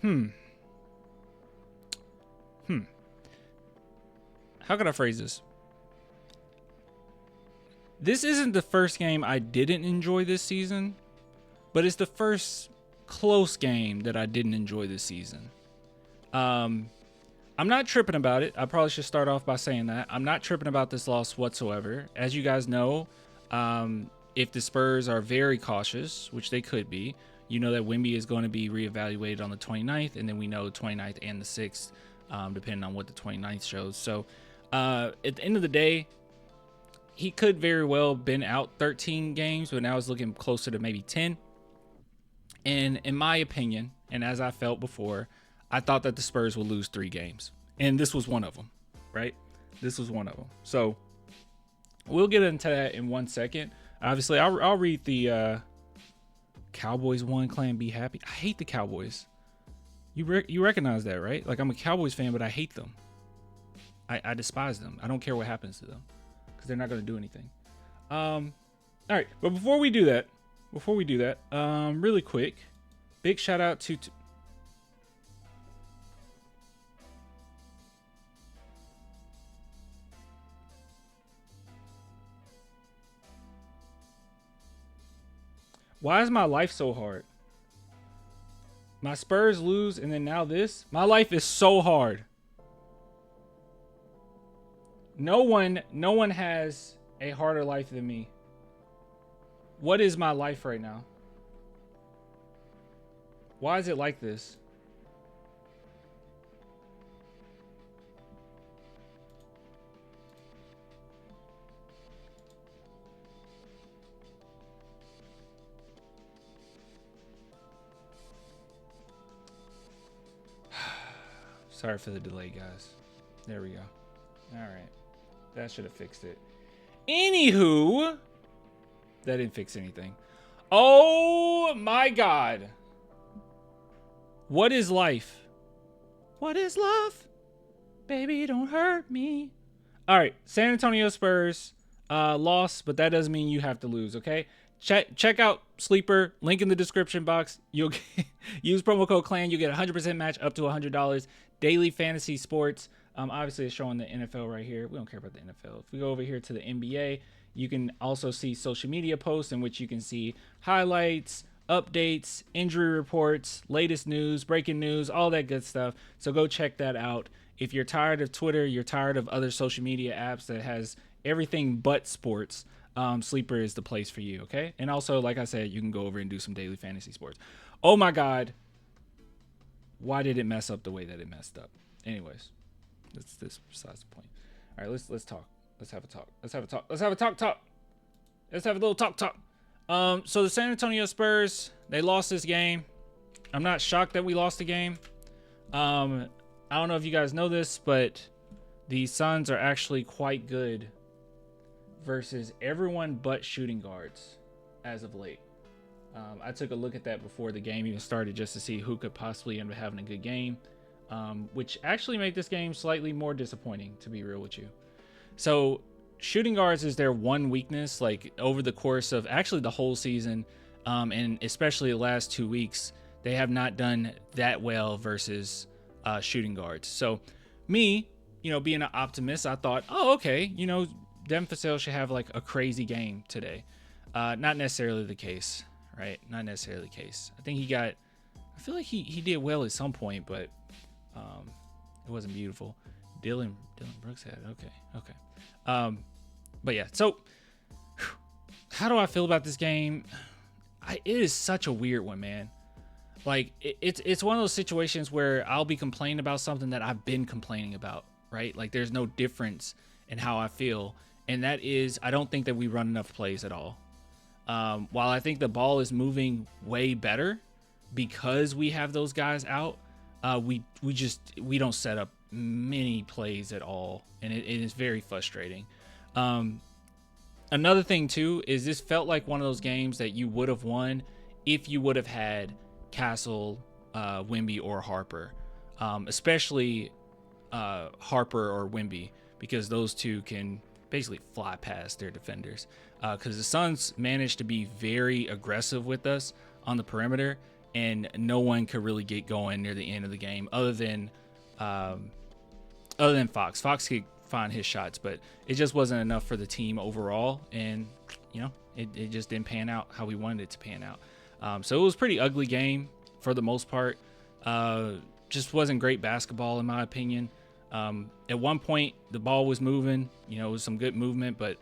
Hmm. Hmm. How can I phrase this? This isn't the first game I didn't enjoy this season, but it's the first close game that I didn't enjoy this season. I'm not tripping about it. I probably should start off by saying that. I'm not tripping about this loss whatsoever. As you guys know, if the Spurs are very cautious, which they could be, you know that Wemby is going to be reevaluated on the 29th, and then we know 29th and the 6th, depending on what the 29th shows. So at the end of the day, he could very well been out 13 games, but now it's looking closer to maybe 10. And in my opinion, and as I felt before, I thought that the Spurs would lose 3 games. And this was one of them, right? This was one of them. So we'll get into that in 1 second. Obviously, I'll read the Cowboys won, clan be happy. I hate the Cowboys. You recognize that, right? Like, I'm a Cowboys fan, but I hate them. I despise them. I don't care what happens to them because they're not going to do anything. All right, but before we do that, really quick, big shout out to why is my life so hard? My Spurs lose and then now this? My life is so hard. No one has a harder life than me. What is my life right now? Why is it like this? Sorry for the delay, guys. There we go. All right. That should have fixed it. Anywho, that didn't fix anything. Oh my God. What is life? What is love? Baby, don't hurt me. All right. San Antonio Spurs lost, but that doesn't mean you have to lose, okay? Check out Sleeper, link in the description box. You'll use promo code CLAN. You get 100% match up to $100. Daily fantasy sports. Obviously, it's showing the NFL right here. We don't care about the NFL. If we go over here to the NBA, you can also see social media posts in which you can see highlights, updates, injury reports, latest news, breaking news, all that good stuff. So go check that out. If you're tired of Twitter, you're tired of other social media apps that has everything but sports, Sleeper is the place for you, okay? And also, like I said, you can go over and do some daily fantasy sports. Oh my God. Why did it mess up the way that it messed up? Anyways, that's besides the point. All right, let's talk. Let's have a talk. Let's have a talk. Let's have a talk. Let's have a little talk. So the San Antonio Spurs, they lost this game. I'm not shocked that we lost the game. I don't know if you guys know this, but the Suns are actually quite good versus everyone but shooting guards as of late. I took a look at that before the game even started just to see who could possibly end up having a good game, which actually made this game slightly more disappointing, to be real with you. So shooting guards is their one weakness, like over the course of actually the whole season, and especially the last 2 weeks, they have not done that well versus shooting guards. So me, being an optimist, I thought, oh, okay, Devin Vassell should have like a crazy game today. Not necessarily the case. Right, not necessarily the case. I think I feel like he did well at some point, but it wasn't beautiful. Dylan Brooks had it. Okay. But yeah, so how do I feel about this game? It is such a weird one, man. Like it's one of those situations where I'll be complaining about something that I've been complaining about, right? Like there's no difference in how I feel, and that is I don't think that we run enough plays at all. While I think the ball is moving way better because we have those guys out, we don't set up many plays at all, and it is very frustrating. Another thing too is this felt like one of those games that you would have won if you would have had Castle, Wemby, or Harper, especially Harper or Wemby, because those two can basically fly past their defenders. Because the Suns managed to be very aggressive with us on the perimeter, and no one could really get going near the end of the game other than Fox. Fox could find his shots, but it just wasn't enough for the team overall, and it just didn't pan out how we wanted it to pan out. So it was a pretty ugly game for the most part. Just wasn't great basketball in my opinion. At one point the ball was moving, it was some good movement, but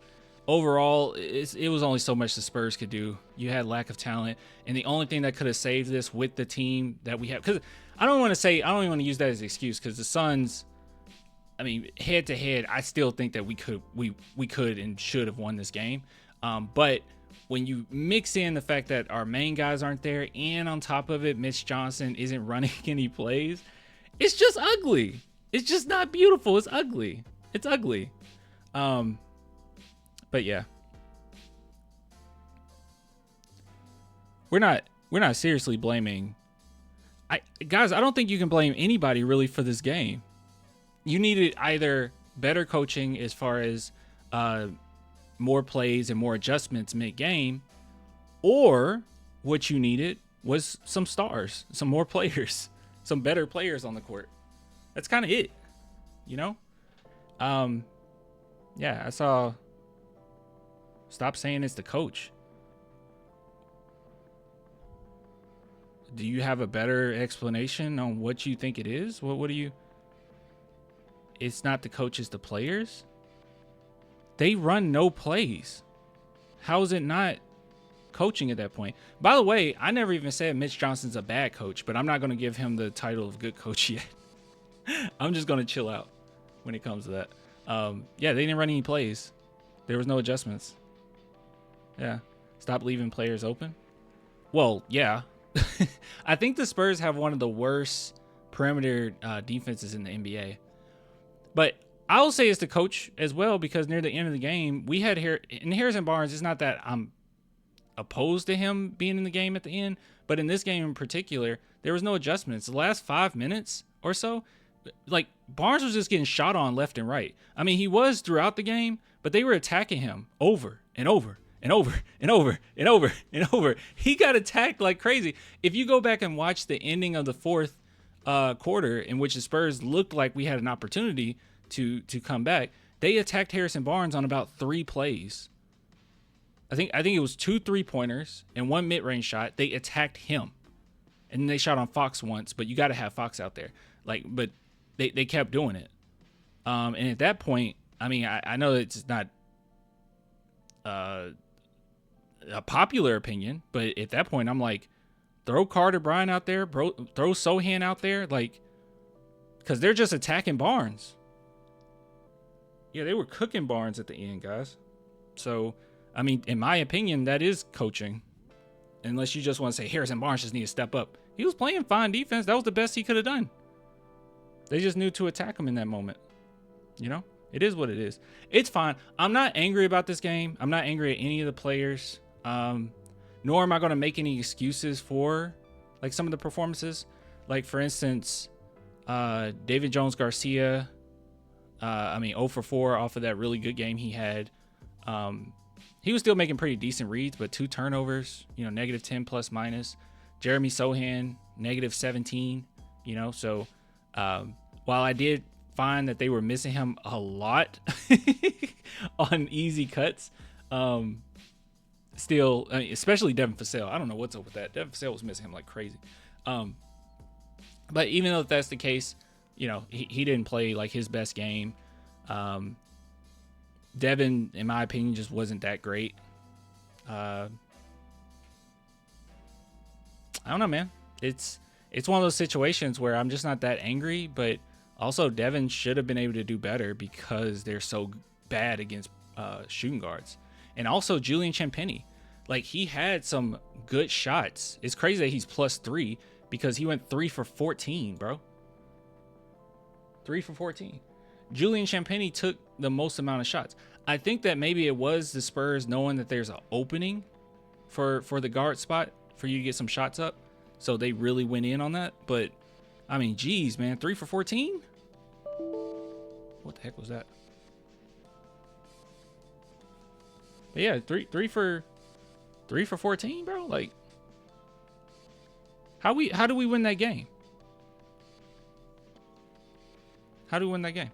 overall it was only so much the Spurs could do. You had lack of talent, and the only thing that could have saved this with the team that we have, because I don't even want to use that as an excuse, because the Suns, I mean, head to head, I still think that we could and should have won this game. But when you mix in the fact that our main guys aren't there, and on top of it, Mitch Johnson isn't running any plays, it's just ugly. It's just not beautiful. It's ugly. It's ugly. But yeah, we're not seriously blaming. Guys, I don't think you can blame anybody really for this game. You needed either better coaching as far as more plays and more adjustments mid-game, or what you needed was some stars, some more players, some better players on the court. That's kind of it, Yeah, I saw. Stop saying it's the coach. Do you have a better explanation on what you think it is? What do you? It's not the coach, it's the players. They run no plays. How is it not coaching at that point? By the way, I never even said Mitch Johnson's a bad coach, but I'm not going to give him the title of good coach yet. I'm just going to chill out when it comes to that. Yeah, they didn't run any plays. There was no adjustments. Yeah. Stop leaving players open. Well, yeah. I think the Spurs have one of the worst perimeter defenses in the NBA. But I'll say it's the coach as well, because near the end of the game, we had Harrison Barnes. It's not that I'm opposed to him being in the game at the end, but in this game in particular, there was no adjustments. The last 5 minutes or so, like, Barnes was just getting shot on left and right. I mean, he was throughout the game, but they were attacking him over and over and over and over and over and over. He got attacked like crazy. If you go back and watch the ending of the fourth quarter, in which the Spurs looked like we had an opportunity to come back, they attacked Harrison Barnes on about 3 plays. I think it was 2 3-pointers and 1 mid-range shot. They attacked him, and then they shot on Fox once, but you got to have Fox out there. But they kept doing it. And at that point, I mean, I know it's not a popular opinion, but at that point, I'm like, throw Carter Bryant out there, bro. Throw Sohan out there, because they're just attacking Barnes. Yeah, they were cooking Barnes at the end, guys. So, I mean, in my opinion, that is coaching. Unless you just want to say Harrison Barnes just need to step up. He was playing fine defense. That was the best he could have done. They just knew to attack him in that moment. It is what it is. It's fine. I'm not angry about this game. I'm not angry at any of the players. Nor am I going to make any excuses for some of the performances. Like, for instance, David Jones-Garcia, 0 for 4 off of that really good game he had. He was still making pretty decent reads, but 2 turnovers, -10 plus minus. Jeremy Sohan, -17, so while I did find that they were missing him a lot on easy cuts, still, especially Devin Vassell. I don't know what's up with that. Devin Vassell was missing him like crazy. But even though that's the case, he didn't play like his best game. Devin, in my opinion, just wasn't that great. I don't know, man. It's one of those situations where I'm just not that angry, but also Devin should have been able to do better because they're so bad against shooting guards. And also Julian Champagnie. He had some good shots. It's crazy that he's +3 because he went 3 for 14, bro. 3 for 14. Julian Champagnie took the most amount of shots. I think that maybe it was the Spurs knowing that there's an opening for the guard spot for you to get some shots up. So they really went in on that. But, I mean, geez, man. 3 for 14? What the heck was that? But yeah, 3 for 14, bro. How do we win that game? How do we win that game?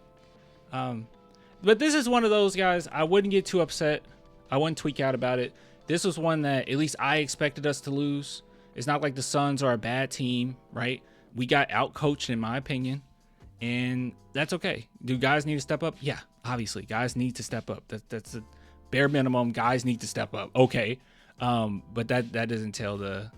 But this is one of those guys, I wouldn't get too upset. I wouldn't tweak out about it. This was one that at least I expected us to lose. It's not like the Suns are a bad team, right? We got outcoached, in my opinion, and that's okay. Do guys need to step up? Yeah, obviously, guys need to step up. That's a bare minimum. Guys need to step up. Okay, but that doesn't tell the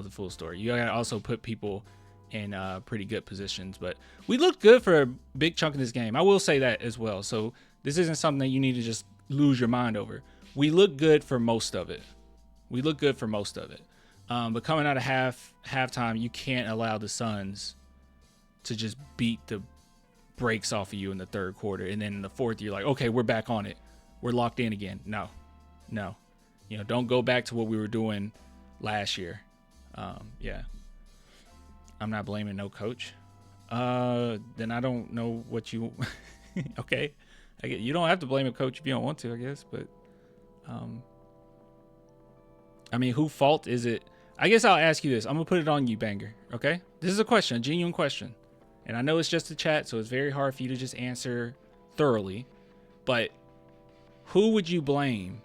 full story. You gotta also put people in pretty good positions. But we looked good for a big chunk of this game. I will say that as well. So this isn't something that you need to just lose your mind over. We look good for most of it. But coming out of halftime, you can't allow the Suns to just beat the brakes off of you in the third quarter. And then in the fourth, you're like, okay, we're back on it. We're locked in again. No. Don't go back to what we were doing last year. Yeah. I'm not blaming no coach. Then I don't know what you... Okay. You don't have to blame a coach if you don't want to, I guess. But, I mean, whose fault is it? I guess I'll ask you this. I'm going to put it on you, Banger. Okay? This is a question, a genuine question. And I know it's just a chat, so it's very hard for you to just answer thoroughly. But who would you blame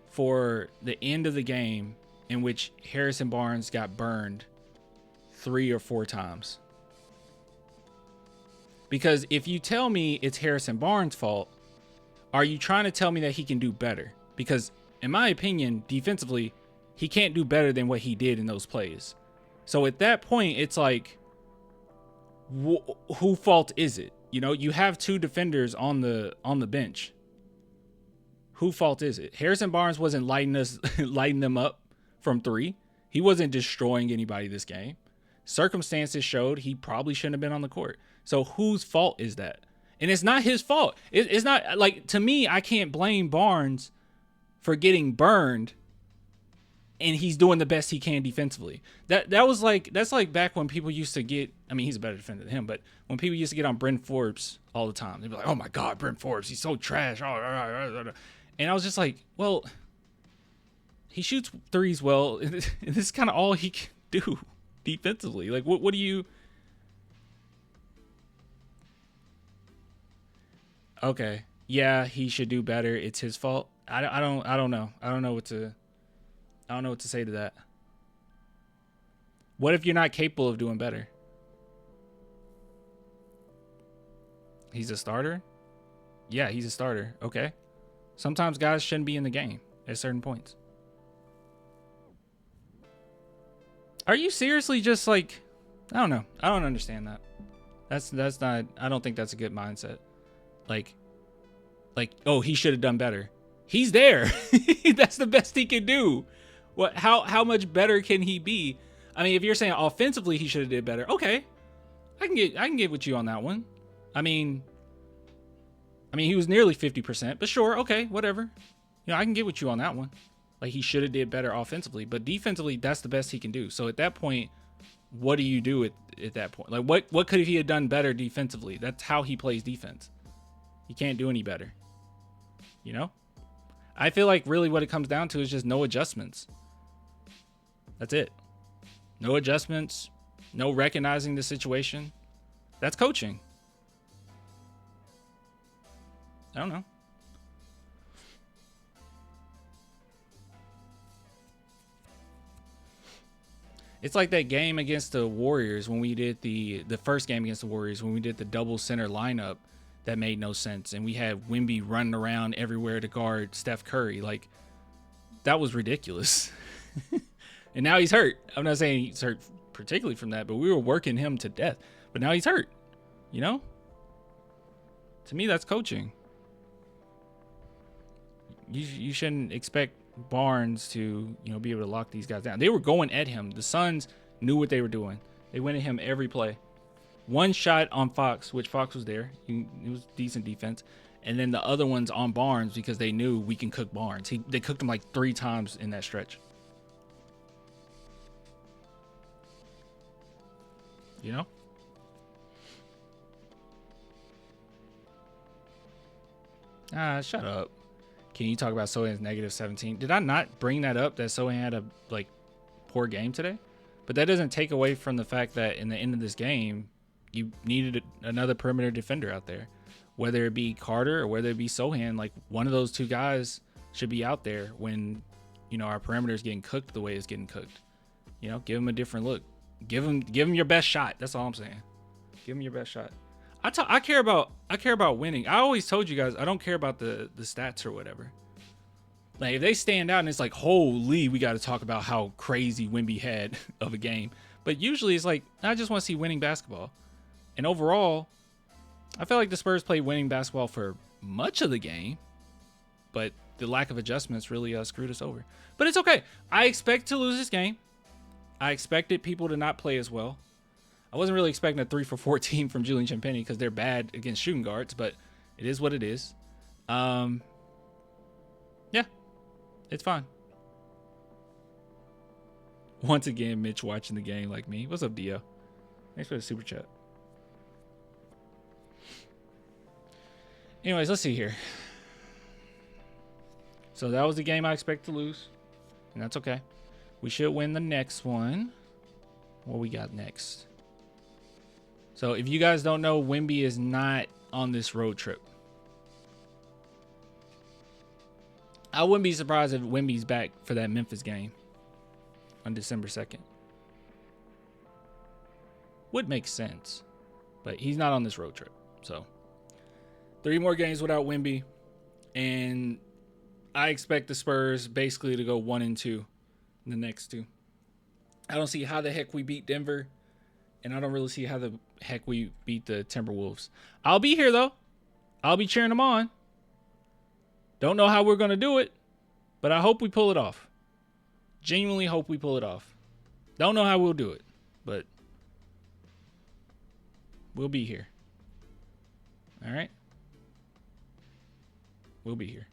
for the end of the game in which Harrison Barnes got burned 3 or 4 times? Because if you tell me it's Harrison Barnes' fault, are you trying to tell me that he can do better? Because in my opinion, defensively, he can't do better than what he did in those plays. So at that point, it's like, who fault is it? You have 2 defenders on the bench. Who fault is it? Harrison Barnes wasn't lighting them up from 3. He wasn't destroying anybody this game. Circumstances showed he probably shouldn't have been on the court. So whose fault is that? And it's not his fault. It's not like, to me, I can't blame Barnes for getting burned, and he's doing the best he can defensively. That's like back when people used to get, I mean, he's a better defender than him, but when people used to get on Brent Forbes all the time, they'd be like, oh my God, Brent Forbes, he's so trash. And I was just like, well, he shoots threes well, and this is kind of all he can do defensively. Like, what do you... Okay, yeah, he should do better. It's his fault. I don't know. I don't know what to say to that. What if you're not capable of doing better? He's a starter? Yeah, he's a starter. Okay. Sometimes guys shouldn't be in the game at certain points. Are you seriously just like, I don't know. I don't understand that. That's not, I don't think that's a good mindset. Like, oh, he should have done better. He's there. That's the best he can do. How much better can he be? I mean, if you're saying offensively he should have did better, okay. I can get with you on that one. I mean he was nearly 50%, but sure, okay, whatever. I can get with you on that one. Like, he should have did better offensively, but defensively, that's the best he can do. So at that point, what do you do at that point? Like, what could he have done better defensively? That's how he plays defense. He can't do any better. I feel like really what it comes down to is just no adjustments. That's it. No adjustments, no recognizing the situation. That's coaching. I don't know. It's like that game against the Warriors when we did the first game against the Warriors when we did the double center lineup that made no sense, and we had Wemby running around everywhere to guard Steph Curry. Like, that was ridiculous. And now he's hurt. I'm not saying he's hurt particularly from that, but we were working him to death. But now he's hurt. To me, that's coaching. You shouldn't expect Barnes to, be able to lock these guys down. They were going at him. The Suns knew what they were doing. They went at him every play. One shot on Fox, which Fox was there. It was decent defense. And then the other one's on Barnes because they knew we can cook Barnes. They cooked him like 3 times in that stretch. Shut up. Can you talk about Sohan's negative 17? Did I not bring that up, that Sohan had a poor game today? But that doesn't take away from the fact that in the end of this game, you needed another perimeter defender out there. Whether it be Carter or whether it be Sohan, like one of those two guys should be out there when, you know, our perimeter is getting cooked the way it's getting cooked. You know, give him a different look. Give him your best shot. That's all I'm saying. Give him your best shot. I care about winning. I always told you guys I don't care about the stats or whatever. Like if they stand out and it's like, holy, we got to talk about how crazy Wemby had of a game. But usually it's like I just want to see winning basketball. And overall, I feel like the Spurs played winning basketball for much of the game, but the lack of adjustments really screwed us over. But it's okay. I expect to lose this game. I expected people to not play as well. I wasn't really expecting a 3 for 14 from Julian Champagnie because they're bad against shooting guards, but it is what it is. Yeah, it's fine. Once again, Mitch watching the game like me. What's up, Dio? Thanks for the super chat. Anyways, let's see here. So that was the game I expect to lose, and that's okay. We should win the next one. What we got next? So if you guys don't know, Wemby is not on this road trip. I wouldn't be surprised if Wemby's back for that Memphis game on December 2nd. Would make sense, but he's not on this road trip. So 3 more games without Wemby, and I expect the Spurs basically to go 1-2 in the next 2. I don't see how the heck we beat Denver, and I don't really see how the heck we beat the Timberwolves. I'll be here, though. I'll be cheering them on. Don't know how we're going to do it, but I hope we pull it off. Genuinely hope we pull it off. Don't know how we'll do it, but we'll be here. All right? We'll be here.